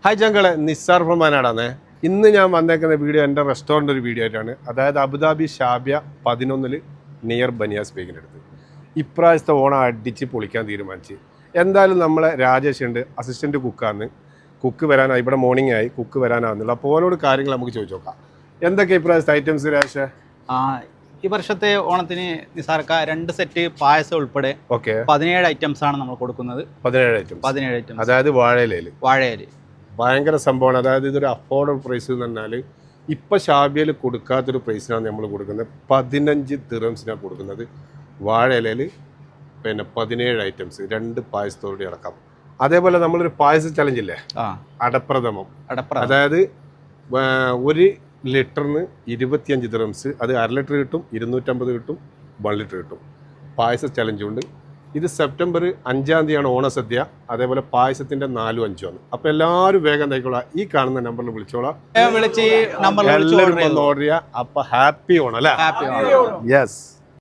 Hi ചങ്കളെ, Nisar ഫ്രമാനാടാന്നേ. ഇന്ന് ഞാൻ വന്നേക്കുന്ന വീഡിയോ എൻ്റെ റെസ്റ്റോറൻ്റ് ഒരു വീഡിയോ ആയിട്ടാണ്. അതായത് അബുദാബി ഷാബിയ 11 നിയർ ബനിയാസ് ബേഗിൻ്റെ അടുത്ത്. ഇപ്രാവശ്യത്തെ ഓണം അടിച്ച് പൊളിക്കാൻ തീരുമാനിച്ച്. എന്തായാലും നമ്മളെ രാജേഷ് ഉണ്ട്, അസിസ്റ്റൻറ്റ് കുക്കാന്ന്. കുക്ക് വരാനായി, ഇവിടെ മോർണിംഗ് ആയി, കുക്ക് വരാനാവുന്നില്ല. അപ്പോൾ ഓരോട് കാര്യങ്ങൾ നമുക്ക് ചോദിച്ചു നോക്കാം. എന്തൊക്കെ ഇപ്രാവശ്യത്തെ ഐറ്റംസ് രാജേഷ്? ഈ വർഷത്തെ ഓണത്തിന് നിസാർക്ക 2 സെറ്റ് പായസം ഉൾപ്പെടെ 17 ഐറ്റംസ് ആണ് നമ്മൾ കൊടുക്കുന്നത്. 17 ഐറ്റംസ് അതായത് വാഴയിലയിൽ ഭയങ്കര സംഭവമാണ്. അതായത് ഇതൊരു അഫോർഡബിൾ പ്രൈസ് എന്ന് പറഞ്ഞാൽ ഇപ്പം ഷാബിയയിൽ കൊടുക്കാത്തൊരു പ്രൈസിനാണ് നമ്മൾ കൊടുക്കുന്നത്. 15 ദിർഹംസിനാണ് കൊടുക്കുന്നത്. വാഴയിലയിൽ പിന്നെ 17 ഐറ്റംസ്, 2 പായസത്തോടെ അടക്കം. അതേപോലെ നമ്മളൊരു പായസ ചലഞ്ച് ഇല്ലേ, അടപ്രഥമം. അതായത് 1 ലിറ്ററിന് 25 ദിർഹംസ്, അത് 1/2 ലിറ്റർ കിട്ടും, 250 കിട്ടും, 1 ലിറ്റർ കിട്ടും. പായസ ചലഞ്ചുണ്ട്. ഇത് സെപ്റ്റംബർ 5-ാം തീയതിയാണ് ഓണസദ്യ. അതേപോലെ പായസത്തിന്റെ 4ഉം 5ഉം ആണ്. അപ്പൊ എല്ലാവരും വേഗം തയ്ക്കോളാം. ഈ കാണുന്ന നമ്പറിൽ വിളിച്ചോളാം, എല്ലാവരും ഓർഡർ ചെയ്യാം. അപ്പൊ ഹാപ്പി ഓണം അല്ലേ? യെസ്.